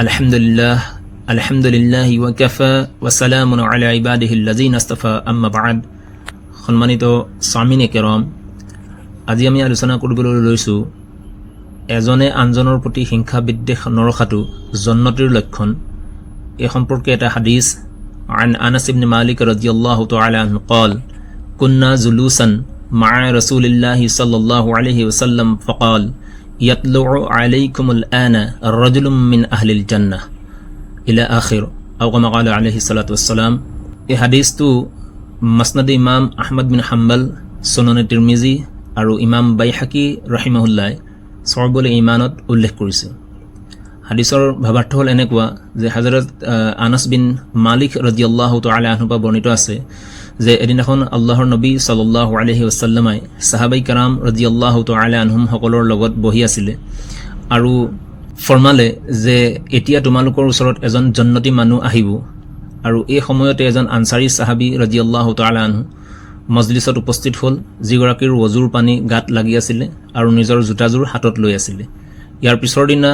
আলহামদুলিল্লাহ ওয়াকাফা ওয়াসালামুন আলা ইবাদিহিল্লাযিনা ইসতাফা আম্মা বা'দ। সম্মানিত সামিনে কেৰাম, আজি আমি আলোচনা কৰিবলৈ লৈছোঁ এজনে আনজনৰ প্ৰতি হিংসা বিদ্বেষ নৰখাটো জন্নতিৰ লক্ষণ। এই সম্পৰ্কে এটা হাদিছ আন আনাস ইবনে মালিক রাদিয়াল্লাহু তাআলা আনহু قال كنا جلوسا مع رسول الله صلى الله عليه وسلم فقال يطلع عليكم الآن الرجل من أهل الجنة إلى آخر أو كما قال عليه الصلاة والسلام। এই হাদিছটো মাসনাদ ইমাম আহমদ বিন হাম্বল, সুনান তিৰমিজি আৰু ইমাম বাইহাকি ৰহিমাহুল্লাহ সৰবুল ঈমানত উল্লেখ কৰিছে। হাদিছৰ ভাৱাৰ্থ হ'ল এনেকুৱা যে হযৰত আনাস বিন মালিক ৰাদিয়াল্লাহু তাআলা আনহু পৰা বৰ্ণিত আছে যে এদিনাখন আল্লাহৰ নবী সাল্লাল্লাহু আলাইহি ওয়াসাল্লামে সাহাবাই কাৰাম ৰাদিয়াল্লাহু তাআলা আনহুম সকলৰ লগত বহি আছিলে আৰু ফৰমালে যে এতিয়া তোমালোকৰ ওচৰত এজন জন্নতি মানুহ আহিব। আৰু এই সময়তে এজন আনসাৰী সাহাবী ৰাদিয়াল্লাহু তাআলা আনহু মজলিছত উপস্থিত হ'ল, যিগৰাকীৰ ওজুৰ পানী গাত লাগি আছিলে আৰু নিজৰ জোতাযোৰ হাতত লৈ আছিলে। ইয়াৰ পিছৰ দিনা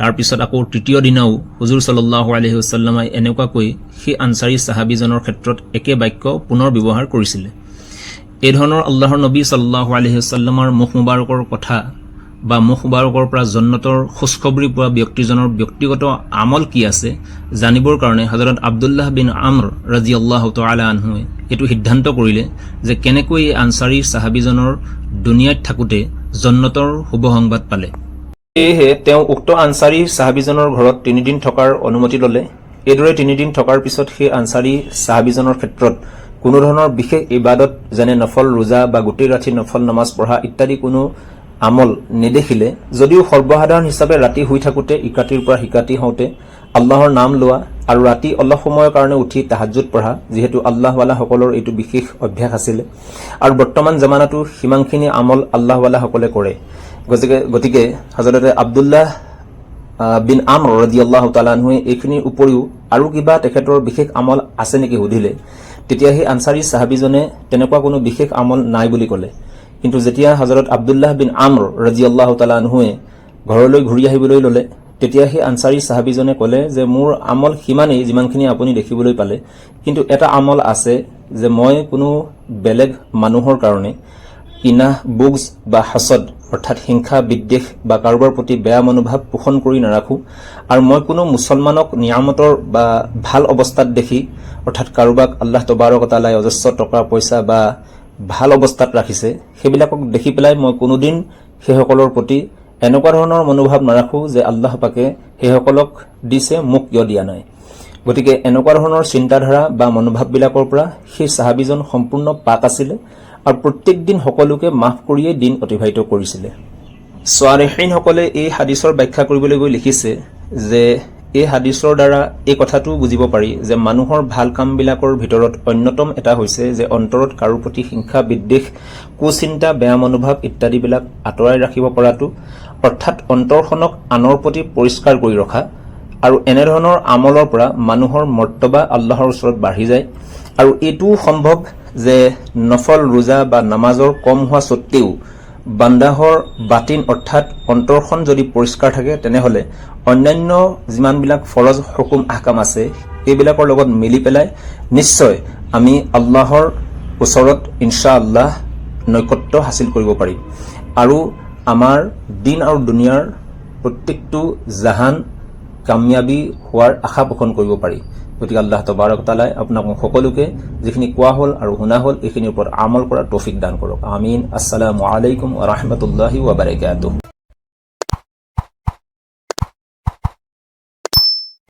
তাৰপিছত আকৌ তৃতীয় দিনাও হুজুৰ সাল্লাল্লাহু আলাইহি ওয়াসাল্লামে এনেকুৱাকৈ সেই আনসাৰী সাহাবীজনৰ ক্ষেত্ৰত একে বাক্য পুনৰ ব্যৱহাৰ কৰিছিলে। এই ধৰণৰ আল্লাহৰ নবী সাল্লাল্লাহু আলাইহি ওয়াসাল্লামৰ মুখ মুবাৰকৰ কথা বা মুখ মুবাৰকৰ পৰা জন্নতৰ খুশখবৰি পোৱা ব্যক্তিজনৰ ব্যক্তিগত আমল কি আছে জানিবৰ কাৰণে হযৰত আব্দুল্লাহ বিন আমৰ ৰাদিয়াল্লাহু তাআলা আনহুৱে এইটো সিদ্ধান্ত কৰিলে যে কেনেকৈ এই আনসাৰী সাহাবীজনৰ দুনিয়াত থাকোঁতে জন্নতৰ শুভ সংবাদ পালে। সেয়েহে তেওঁ উক্ত আনসাৰী সাহাবীজনৰ ঘৰত 3 দিন থকাৰ অনুমতি ল'লে। এইদৰে 3 দিন থকাৰ পিছত সেই আনসাৰী সাহাবীজনৰ ক্ষেত্ৰত কোনো ধৰণৰ বিশেষ ইবাদত যেনে নফল ৰোজা বা গোটেই ৰাতি নফল নামাজ পঢ়া ইত্যাদি কোনো আমল নেদেখিলে, যদিও সৰ্বসাধাৰণ হিচাপে ৰাতি শুই থাকোঁতে ইকাতিৰ পৰা সিকাতি হওঁতে আল্লাহৰ নাম লোৱা আৰু ৰাতি অলপ সময়ৰ কাৰণে উঠি তাহাজ্জুদ পঢ়া, যিহেতু আল্লাহৱালাসকলৰ এইটো বিশেষ অভ্যাস আছিলে আৰু বৰ্তমান জামানাতো সিমানখিনি আমল আল্লাহৱালাসকলে কৰে। গতিকে হযৰতে আব্দুল্লাহ বিন আমৰ ৰাদিয়াল্লাহু তাআলা আনহুৱে এইখিনিৰ উপৰিও আৰু কিবা তেখেতৰ বিশেষ আমল আছে নেকি সুধিলে, তেতিয়া সেই আনসাৰী সাহাবীজনে তেনেকুৱা কোনো বিশেষ আমল নাই বুলি ক'লে। কিন্তু যেতিয়া হযৰত আব্দুল্লাহ বিন আমৰ ৰাদিয়াল্লাহু তাআলা আনহুৱে ঘৰলৈ ঘূৰি আহিবলৈ ল'লে, তেতিয়া সেই আনসাৰী সাহাবীজনে ক'লে যে মোৰ আমল সিমানেই যিমানখিনি আপুনি দেখিবলৈ পালে, কিন্তু এটা আমল আছে যে মই কোনো বেলেগ মানুহৰ কাৰণে কিনাহ বুগজ বা হাছদ অৰ্থাৎ হিংসা বিদ্বেষ বা কাৰোবাৰ প্ৰতি বেয়া মনোভাৱ পোষণ কৰি নাৰাখোঁ, আৰু মই কোনো মুছলমানক নিয়ামতৰ বা ভাল অৱস্থাত দেখি অৰ্থাৎ কাৰোবাক আল্লাহ তবাৰক ও তাআলাই অজস্ৰ টকা পইচা বা ভাল অৱস্থাত ৰাখিছে সেইবিলাকক দেখি পেলাই মই কোনোদিন সেইসকলৰ প্ৰতি এনেকুৱা ধৰণৰ মনোভাৱ নাৰাখোঁ যে আল্লাহ পাকে সেইসকলক দিছে মোক কিয় দিয়া নাই। গতিকে এনেকুৱা ধৰণৰ চিন্তাধাৰা বা মনোভাৱবিলাকৰ পৰা সেই সাহাবীজন সম্পূৰ্ণ পাক আছিলে আৰু প্ৰত্যেক দিন সকলোকে মাফ কৰিয়ে দিন অতিবাহিত কৰিছিলে। ছোৱাৰিহীনসকলে এই হাদিছৰ ব্যাখ্যা কৰিবলৈ গৈ লিখিছে যে এই হাদিছৰ দ্বাৰা এই কথাটো বুজিব পাৰি যে মানুহৰ ভাল কামবিলাকৰ ভিতৰত অন্যতম এটা হৈছে যে অন্তৰত কাৰো প্ৰতি হিংসা বিদ্বেষ কুচিন্তা বেয়া মনোভাৱ ইত্যাদিবিলাক আঁতৰাই ৰাখিব পৰাটো, অৰ্থাৎ অন্তৰখনক আনৰ প্ৰতি পৰিষ্কাৰ কৰি ৰখা। আৰু এনেধৰণৰ আমলৰ পৰা মানুহৰ মৰ্তবা আল্লাহৰ ওচৰত বাঢ়ি যায়। আৰু এইটোও সম্ভৱ যে নফল ৰোজা বা নামাজৰ কম হোৱা স্বত্তেও বান্দাহৰ বাতিন অৰ্থাৎ অন্তৰখন যদি পৰিষ্কাৰ থাকে তেনেহলে অন্যান্য যিমানবিলাক ফৰজ হুকুম আহকাম আছে এইবিলাকৰ লগত মিলি পেলাই নিশ্চয় আমি আল্লাহৰ ওচৰত ইনশাআল্লাহ নৈকট্য হাসিল কৰিব পাৰিম আৰু আমাৰ দিন আৰু দুনিয়াৰ প্ৰত্যেকটো জাহান কামিয়াবি হোৱাৰ আশা পোষণ কৰিব পাৰি। গতিকে আল্লাহ তবাৰক তাআলাই আপোনাক সকলোকে যিখিনি কোৱা হ'ল আৰু শুনা হ'ল এইখিনিৰ ওপৰত আমল কৰাৰ তৌফিক দান কৰক। আমিন। আসসালামু আলাইকুম ওয়া ৰাহমাতুল্লাহি ওয়া বাৰাকাতুহু।